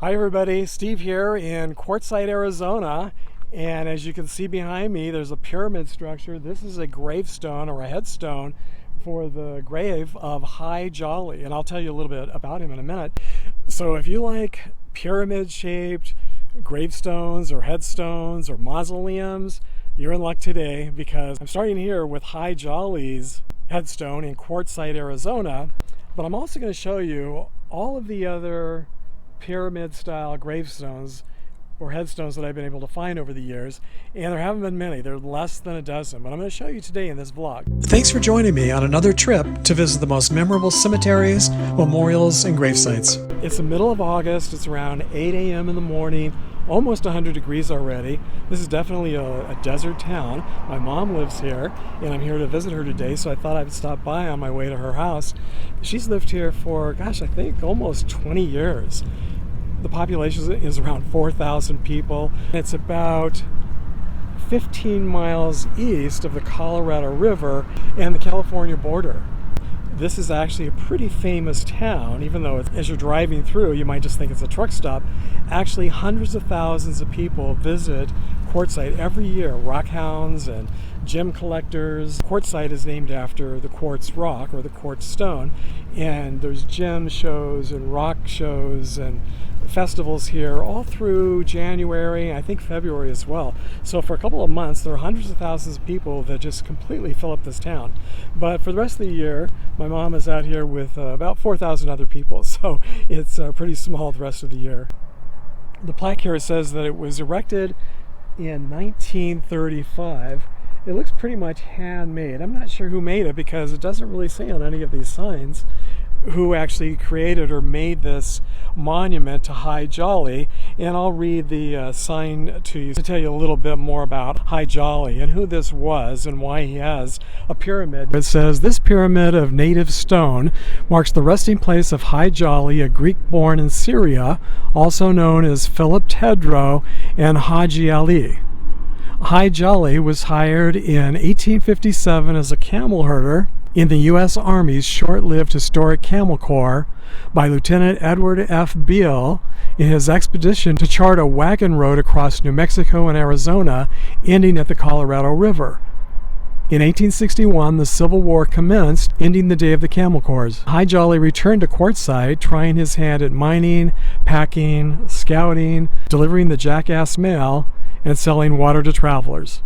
Hi everybody, Steve here in Quartzsite, Arizona, and as you can see behind me there's a pyramid structure. This is a gravestone or a headstone for the grave of High Jolly, and I'll tell you a little bit about him in a minute. So if you like pyramid shaped gravestones or headstones or mausoleums, you're in luck today, because I'm starting here with High Jolly's headstone in Quartzsite, Arizona, but I'm also going to show you all of the other pyramid style gravestones or headstones that I've been able to find over the years, and there haven't been many. There are less than a dozen, but I'm going to show you today in this vlog. Thanks for joining me on another trip to visit the most memorable cemeteries, memorials, and gravesites. It's the middle of August. It's around 8 a.m. in the morning, almost 100 degrees already. This is definitely a desert town. My mom lives here, and I'm here to visit her today, so I thought I'd stop by on my way to her house. She's lived here for, gosh, I think almost 20 years. The population is around 4,000 people. It's about 15 miles east of the Colorado River and the California border. This is actually a pretty famous town, even though as you're driving through you might just think it's a truck stop. Actually, hundreds of thousands of people visit Quartzsite every year. Rockhounds and gem collectors. Quartzsite is named after the quartz rock or the quartz stone, and there's gem shows and rock shows and festivals here all through January, I think February as well. So for a couple of months there are hundreds of thousands of people that just completely fill up this town. But for the rest of the year, my mom is out here with about 4,000 other people, so it's pretty small the rest of the year. The plaque here says that it was erected in 1935. It looks pretty much handmade. I'm not sure who made it, because it doesn't really say on any of these signs who actually created or made this monument to High Jolly. And I'll read the sign to you to tell you a little bit more about High Jolly and who this was and why he has a pyramid. It says, "This pyramid of native stone marks the resting place of High Jolly, a Greek born in Syria, also known as Philip Tedro and Haji Ali. High Jolly was hired in 1857 as a camel herder in the U.S. Army's short-lived historic Camel Corps by Lieutenant Edward F. Beale in his expedition to chart a wagon road across New Mexico and Arizona, ending at the Colorado River. In 1861, the Civil War commenced, ending the day of the Camel Corps. High Jolly returned to Quartzsite, trying his hand at mining, packing, scouting, delivering the jackass mail, and selling water to travelers.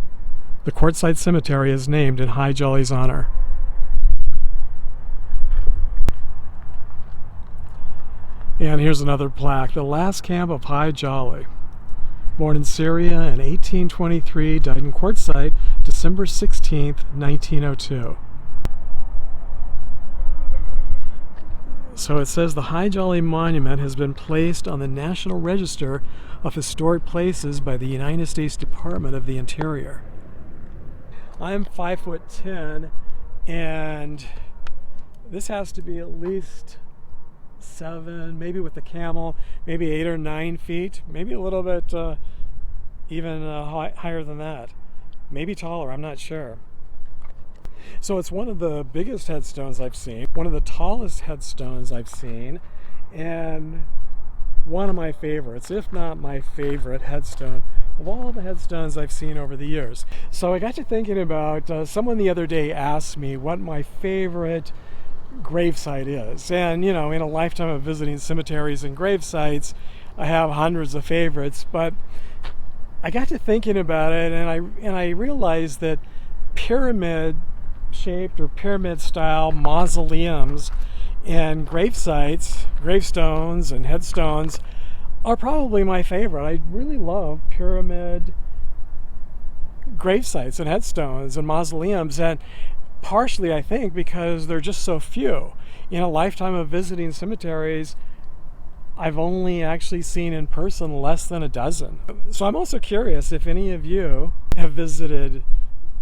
The Quartzsite Cemetery is named in High Jolly's honor." And here's another plaque. "The last camp of High Jolly. Born in Syria in 1823, died in Quartzsite December 16th, 1902. So it says the High Jolly Monument has been placed on the National Register of Historic Places by the United States Department of the Interior. I'm 5'10", and this has to be at least 7, maybe with the camel, maybe 8 or 9 feet, maybe a little bit even higher than that, maybe taller, I'm not sure. So it's one of the biggest headstones I've seen, one of the tallest headstones I've seen, and one of my favorites, if not my favorite headstone of all the headstones I've seen over the years. So I got to thinking about, someone the other day asked me what my favorite gravesite is, and you know, in a lifetime of visiting cemeteries and gravesites, I have hundreds of favorites, but I got to thinking about it, and I realized that pyramid shaped or pyramid style mausoleums and gravesites, gravestones and headstones are probably my favorite. I really love pyramid gravesites and headstones and mausoleums, and partially I think because they're just so few. In a lifetime of visiting cemeteries, I've only actually seen in person less than a dozen. So I'm also curious if any of you have visited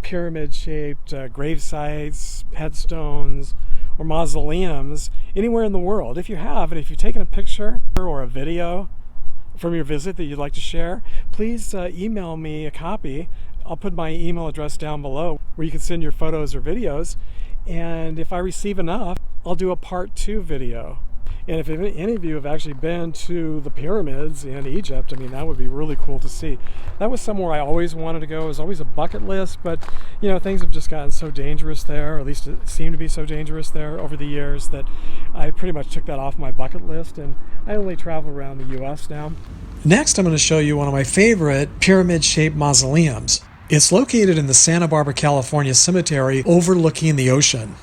pyramid-shaped grave sites, headstones, or mausoleums anywhere in the world. If you have, and if you've taken a picture or a video from your visit that you'd like to share, please email me a copy. I'll put my email address down below where you can send your photos or videos, and if I receive enough, I'll do a part 2 video. And if any of you have actually been to the pyramids in Egypt, I mean, that would be really cool to see. That was somewhere I always wanted to go. It was always a bucket list, but you know, things have just gotten so dangerous there, or at least it seemed to be so dangerous there over the years, that I pretty much took that off my bucket list, and I only travel around the U.S. now. Next, I'm going to show you one of my favorite pyramid-shaped mausoleums. It's located in the Santa Barbara, California cemetery overlooking the ocean.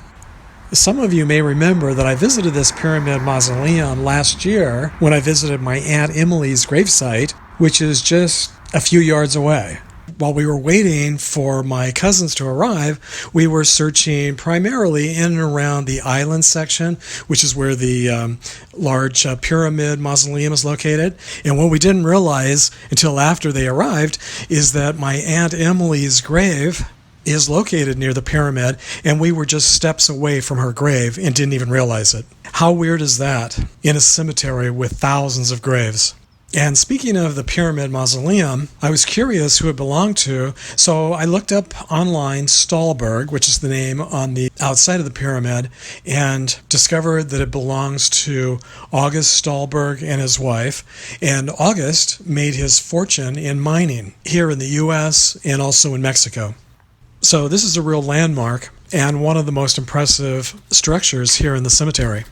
Some of you may remember that I visited this pyramid mausoleum last year when I visited my Aunt Emily's gravesite, which is just a few yards away. While we were waiting for my cousins to arrive, we were searching primarily in and around the island section, which is where the large pyramid mausoleum is located. And what we didn't realize until after they arrived is that my Aunt Emily's grave is located near the pyramid, and we were just steps away from her grave and didn't even realize it. How weird is that in a cemetery with thousands of graves? And speaking of the pyramid mausoleum, I was curious who it belonged to, so I looked up online Sahlberg, which is the name on the outside of the pyramid, and discovered that it belongs to August Sahlberg and his wife. And August made his fortune in mining here in the U.S. and also in Mexico. So this is a real landmark and one of the most impressive structures here in the cemetery.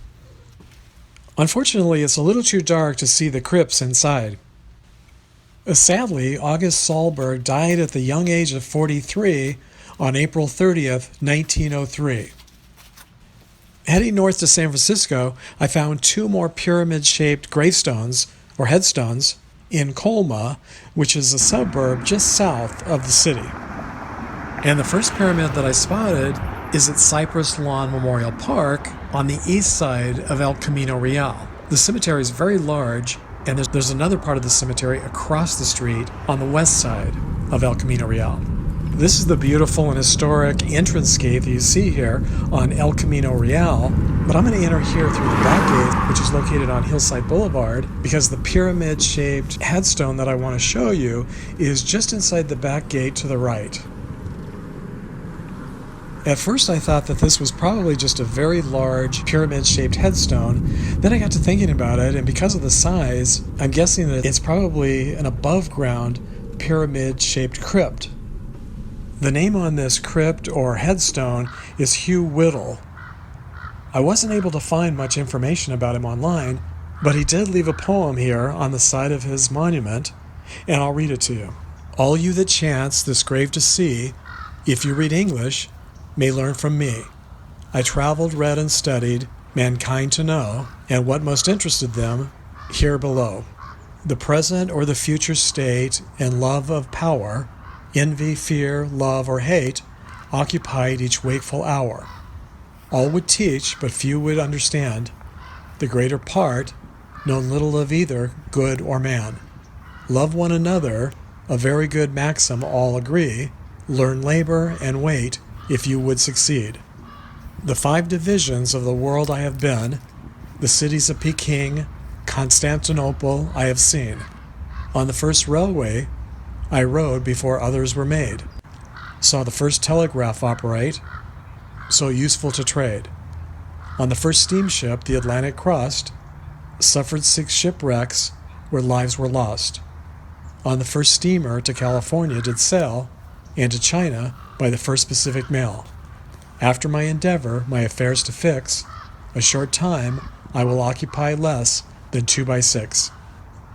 Unfortunately, it's a little too dark to see the crypts inside. Sadly, August Sahlberg died at the young age of 43 on April 30th, 1903. Heading north to San Francisco, I found two more pyramid-shaped gravestones, or headstones, in Colma, which is a suburb just south of the city. And the first pyramid that I spotted is at Cypress Lawn Memorial Park on the east side of El Camino Real. The cemetery is very large, and there's another part of the cemetery across the street on the west side of El Camino Real. This is the beautiful and historic entrance gate that you see here on El Camino Real, but I'm going to enter here through the back gate, which is located on Hillside Boulevard, because the pyramid-shaped headstone that I want to show you is just inside the back gate to the right. At first I thought that this was probably just a very large pyramid-shaped headstone. Then I got to thinking about it, and because of the size, I'm guessing that it's probably an above-ground pyramid-shaped crypt. The name on this crypt or headstone is Hugh Whittell. I wasn't able to find much information about him online, but he did leave a poem here on the side of his monument, and I'll read it to you. All you that chance this grave to see, if you read English, may learn from me. I traveled, read, and studied mankind to know, and what most interested them, here below. The present or the future state and love of power, envy, fear, love, or hate, occupied each wakeful hour. All would teach, but few would understand. The greater part, know little of either good or man. Love one another, a very good maxim all agree. Learn labor and wait, if you would succeed. The 5 divisions of the world I have been, the cities of Peking, Constantinople I have seen. On the first railway I rode before others were made. Saw the first telegraph operate, so useful to trade. On the first steamship the Atlantic crossed, suffered 6 shipwrecks where lives were lost. On the first steamer to California did sail, and to China by the first Pacific mail. After my endeavor, my affairs to fix, a short time I will occupy less than 2 by 6.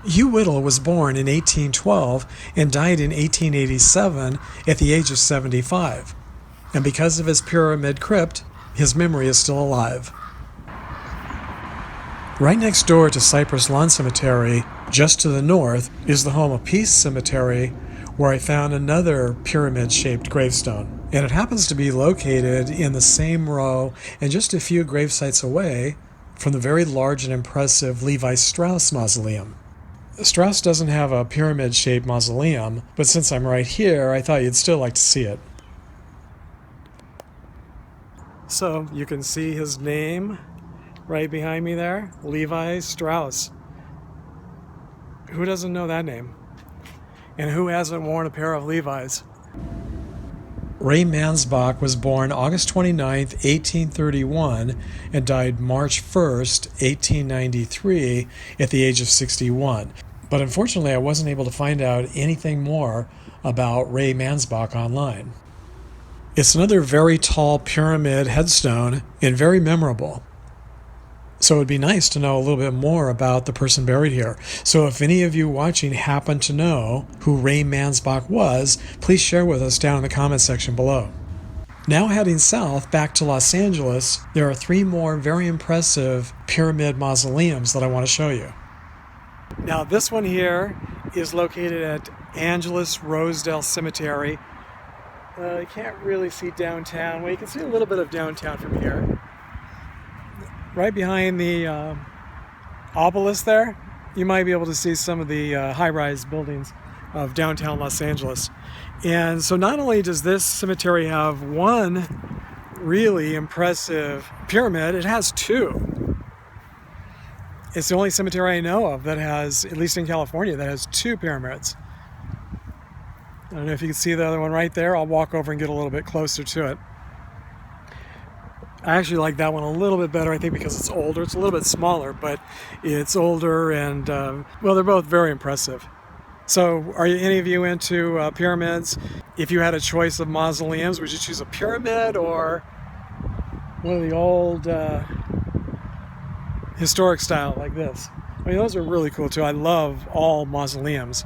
Hugh Whittell was born in 1812 and died in 1887 at the age of 75. And because of his pyramid crypt, his memory is still alive. Right next door to Cypress Lawn Cemetery, just to the north, is the home of Peace Cemetery, where I found another pyramid-shaped gravestone. And it happens to be located in the same row and just a few gravesites away from the very large and impressive Levi Strauss Mausoleum. Strauss doesn't have a pyramid-shaped mausoleum, but since I'm right here, I thought you'd still like to see it. So you can see his name right behind me there, Levi Strauss. Who doesn't know that name? And who hasn't worn a pair of Levi's? Ray Mansbach was born August 29, 1831, and died March 1st, 1893, at the age of 61. But unfortunately, I wasn't able to find out anything more about Ray Mansbach online. It's another very tall pyramid headstone and very memorable. So it would be nice to know a little bit more about the person buried here. So if any of you watching happen to know who Ray Mansbach was, please share with us down in the comments section below. Now heading south back to Los Angeles, there are 3 more very impressive pyramid mausoleums that I want to show you. Now this one here is located at Angelus Rosedale Cemetery. You can't really see downtown. Well, you can see a little bit of downtown from here. Right behind the obelisk there, you might be able to see some of the high-rise buildings of downtown Los Angeles. And so not only does this cemetery have one really impressive pyramid, it has 2. It's the only cemetery I know of that has, at least in California, that has 2 pyramids. I don't know if you can see the other one right there. I'll walk over and get a little bit closer to it. I actually like that one a little bit better, I think, because it's older. It's a little bit smaller, but it's older and, well, they're both very impressive. So are any of you into pyramids? If you had a choice of mausoleums, would you choose a pyramid or one of the old historic style like this? I mean, those are really cool too. I love all mausoleums.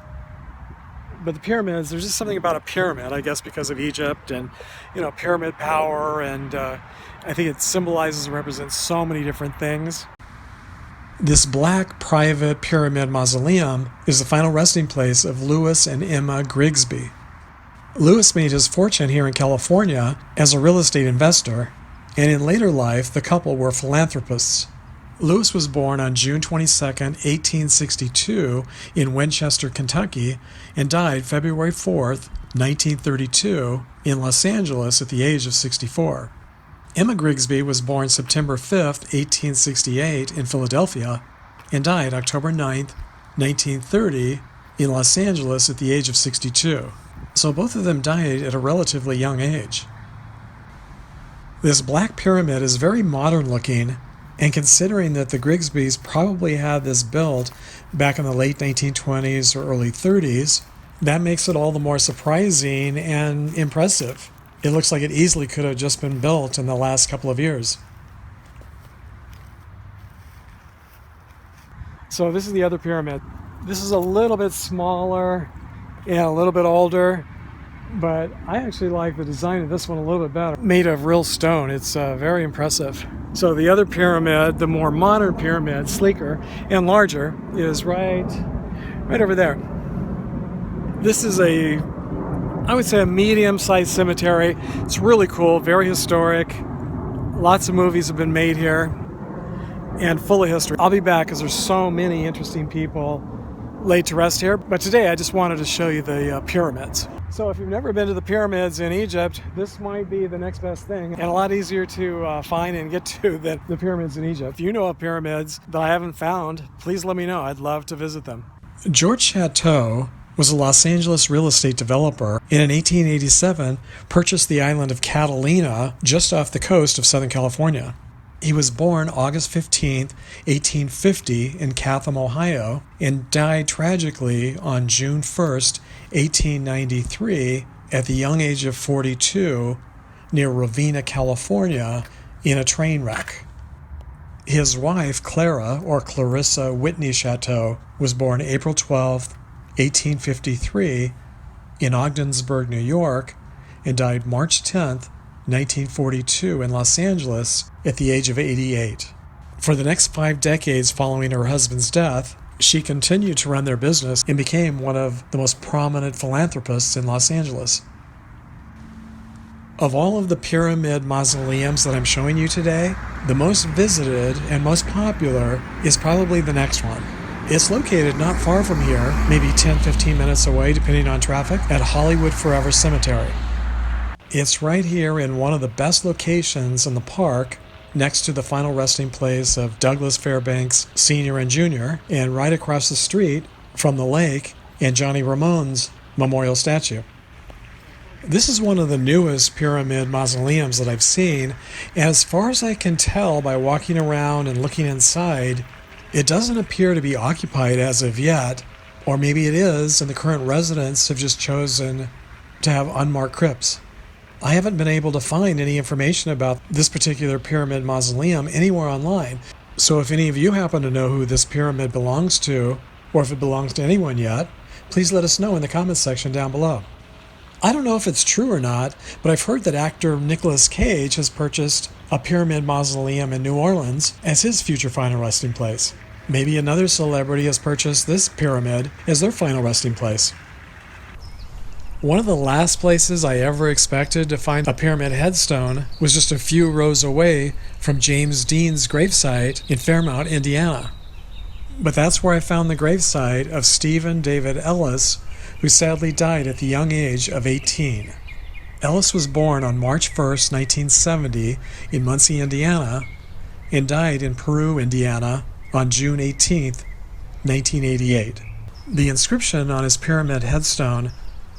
But the pyramids, there's just something about a pyramid, I guess, because of Egypt and, you know, pyramid power, and I think it symbolizes and represents so many different things. This black private pyramid mausoleum is the final resting place of Louis and Emma Grigsby. Louis made his fortune here in California as a real estate investor, and in later life, the couple were philanthropists. Louis was born on June 22, 1862, in Winchester, Kentucky, and died February 4, 1932, in Los Angeles at the age of 64. Emma Grigsby was born September 5, 1868, in Philadelphia, and died October 9, 1930, in Los Angeles at the age of 62. So both of them died at a relatively young age. This black pyramid is very modern looking, and considering that the Grigsbys probably had this built back in the late 1920s or early 30s, that makes it all the more surprising and impressive. It looks like it easily could have just been built in the last couple of years. So this is the other pyramid. This is a little bit smaller and a little bit older, but I actually like the design of this one a little bit better. Made of real stone. It's very impressive. So the other pyramid, the more modern pyramid, sleeker and larger, is right over there. This is I would say a medium-sized cemetery. It's really cool, very historic. Lots of movies have been made here and full of history. I'll be back because there's so many interesting people laid to rest here. But today I just wanted to show you the pyramids. So if you've never been to the pyramids in Egypt, this might be the next best thing and a lot easier to find and get to than the pyramids in Egypt. If you know of pyramids that I haven't found, please let me know. I'd love to visit them. George Shatto was a Los Angeles real estate developer, and in 1887 purchased the island of Catalina just off the coast of Southern California. He was born August 15, 1850 in Catham, Ohio, and died tragically on June 1, 1893 at the young age of 42 near Ravenna, California in a train wreck. His wife, Clara, or Clarissa Whitney Shatto, was born April 12, 1853 in Ogdensburg, New York, and died March 10, 1942 in Los Angeles at the age of 88. For the next 5 decades following her husband's death, she continued to run their business and became one of the most prominent philanthropists in Los Angeles. Of all of the pyramid mausoleums that I'm showing you today, the most visited and most popular is probably the next one. It's located not far from here, maybe 10-15 minutes away depending on traffic, at Hollywood Forever Cemetery. It's right here in one of the best locations in the park, next to the final resting place of Douglas Fairbanks Sr. and Jr., and right across the street from the lake and Johnny Ramone's memorial statue. This is one of the newest pyramid mausoleums that I've seen, and as far as I can tell by walking around and looking inside, it doesn't appear to be occupied as of yet, or maybe it is, and the current residents have just chosen to have unmarked crypts. I haven't been able to find any information about this particular pyramid mausoleum anywhere online, so if any of you happen to know who this pyramid belongs to, or if it belongs to anyone yet, please let us know in the comments section down below. I don't know if it's true or not, but I've heard that actor Nicolas Cage has purchased a pyramid mausoleum in New Orleans as his future final resting place. Maybe another celebrity has purchased this pyramid as their final resting place. One of the last places I ever expected to find a pyramid headstone was just a few rows away from James Dean's gravesite in Fairmount, Indiana. But that's where I found the gravesite of Stephen David Ellis, who sadly died at the young age of 18. Ellis was born on March 1st, 1970 in Muncie, Indiana, and died in Peru, Indiana on June 18th, 1988. The inscription on his pyramid headstone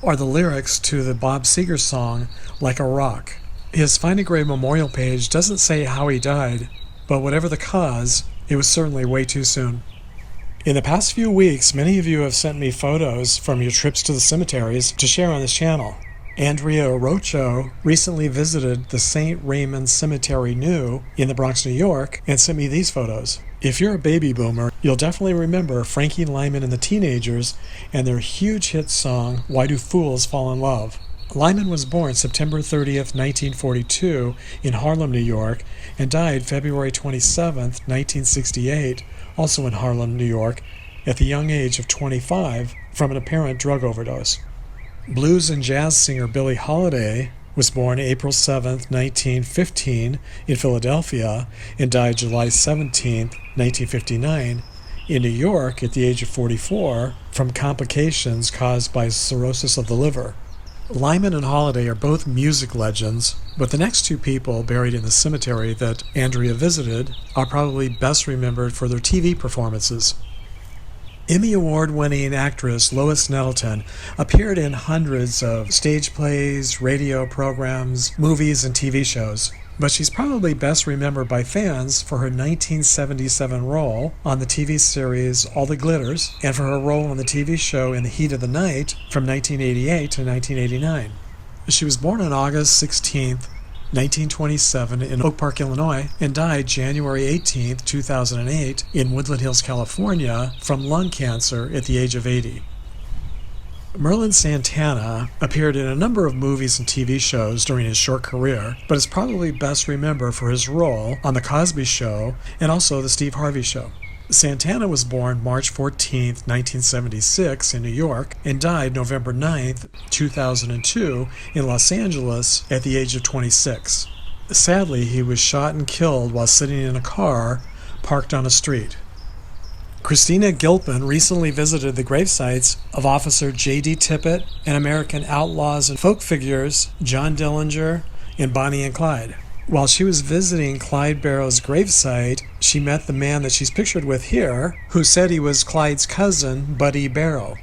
are the lyrics to the Bob Seger song, Like a Rock. His Find a Grave memorial page doesn't say how he died, but whatever the cause, it was certainly way too soon. In the past few weeks, many of you have sent me photos from your trips to the cemeteries to share on this channel. Andrea Rocho recently visited the St. Raymond Cemetery New in the Bronx, New York, and sent me these photos. If you're a baby boomer, you'll definitely remember Frankie Lyman and the Teenagers and their huge hit song, Why Do Fools Fall in Love? Lyman was born September 30th, 1942 in Harlem, New York, and died February 27th, 1968, also in Harlem, New York, at the young age of 25 from an apparent drug overdose. Blues and jazz singer Billie Holiday was born April 7th, 1915 in Philadelphia and died July 17th, 1959 in New York at the age of 44 from complications caused by cirrhosis of the liver. Lyman and Holiday are both music legends, but the next two people buried in the cemetery that Andrea visited are probably best remembered for their TV performances. Emmy Award-winning actress Lois Nettleton appeared in hundreds of stage plays, radio programs, movies, and TV shows, but she's probably best remembered by fans for her 1977 role on the TV series All the Glitters and for her role on the TV show In the Heat of the Night from 1988 to 1989. She was born on August 16, 1927 in Oak Park, Illinois, and died January 18, 2008 in Woodland Hills, California from lung cancer at the age of 80. Merlin Santana appeared in a number of movies and TV shows during his short career, but is probably best remembered for his role on The Cosby Show and also The Steve Harvey Show. Santana was born March 14, 1976 in New York and died November 9, 2002 in Los Angeles at the age of 26. Sadly, he was shot and killed while sitting in a car parked on a street. Christina Gilpin recently visited the gravesites of Officer J.D. Tippit and American outlaws and folk figures John Dillinger and Bonnie and Clyde. While she was visiting Clyde Barrow's gravesite, she met the man that she's pictured with here, who said he was Clyde's cousin, Buddy Barrow.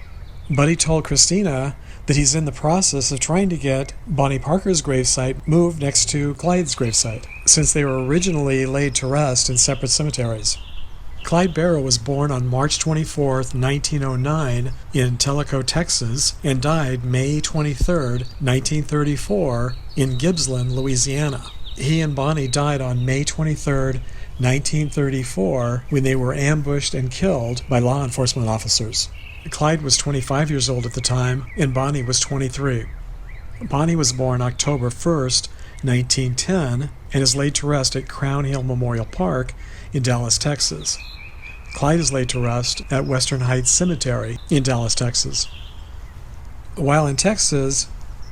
Buddy told Christina that he's in the process of trying to get Bonnie Parker's gravesite moved next to Clyde's gravesite, since they were originally laid to rest in separate cemeteries. Clyde Barrow was born on March 24, 1909 in Tellico, Texas, and died May 23, 1934 in Gibbsland, Louisiana. He and Bonnie died on May 23, 1934, when they were ambushed and killed by law enforcement officers. Clyde was 25 years old at the time, and Bonnie was 23. Bonnie was born October 1, 1910, and is laid to rest at Crown Hill Memorial Park in Dallas, Texas. Clyde is laid to rest at Western Heights Cemetery in Dallas, Texas. While in Texas,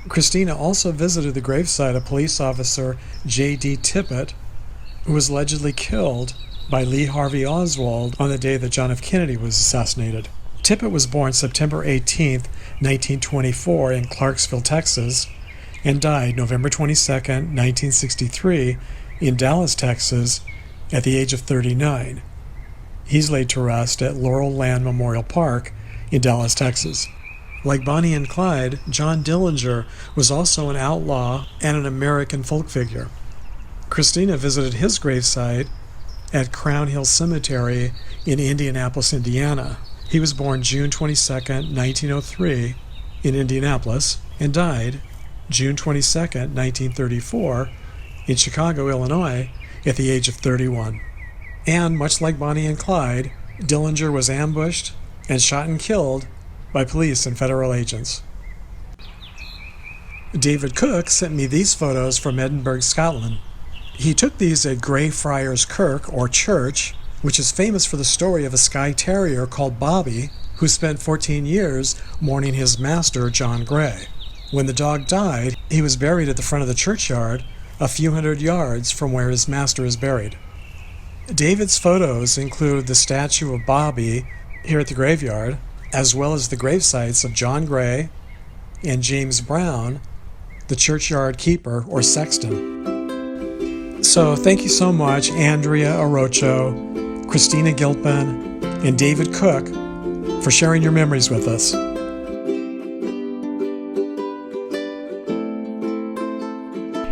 Christina also visited the gravesite of police officer J.D. Tippit, who was allegedly killed by Lee Harvey Oswald on the day that John F. Kennedy was assassinated. Tippit was born September 18, 1924 in Clarksville, Texas, and died November 22, 1963 in Dallas, Texas at the age of 39. He's laid to rest at Laurel Land Memorial Park in Dallas, Texas. Like Bonnie and Clyde, John Dillinger was also an outlaw and an American folk figure. Christina visited his gravesite at Crown Hill Cemetery in Indianapolis, Indiana. He was born June 22, 1903 in Indianapolis and died June 22, 1934 in Chicago, Illinois at the age of 31. And much like Bonnie and Clyde, Dillinger was ambushed and shot and killed by police and federal agents. David Cook sent me these photos from Edinburgh, Scotland. He took these at Greyfriars Kirk, or church, which is famous for the story of a Skye Terrier called Bobby, who spent 14 years mourning his master, John Gray. When the dog died, he was buried at the front of the churchyard, a few hundred yards from where his master is buried. David's photos include the statue of Bobby here at the graveyard, as well as the gravesites of John Gray and James Brown, the churchyard keeper or sexton. So thank you so much, Andrea Orocho, Christina Gilpin, and David Cook, for sharing your memories with us.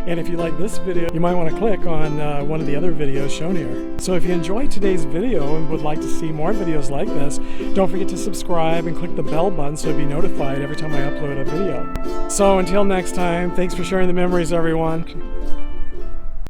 And if you like this video, you might want to click on one of the other videos shown here. So if you enjoyed today's video and would like to see more videos like this, don't forget to subscribe and click the bell button so you'll be notified every time I upload a video. So until next time, thanks for sharing the memories, everyone.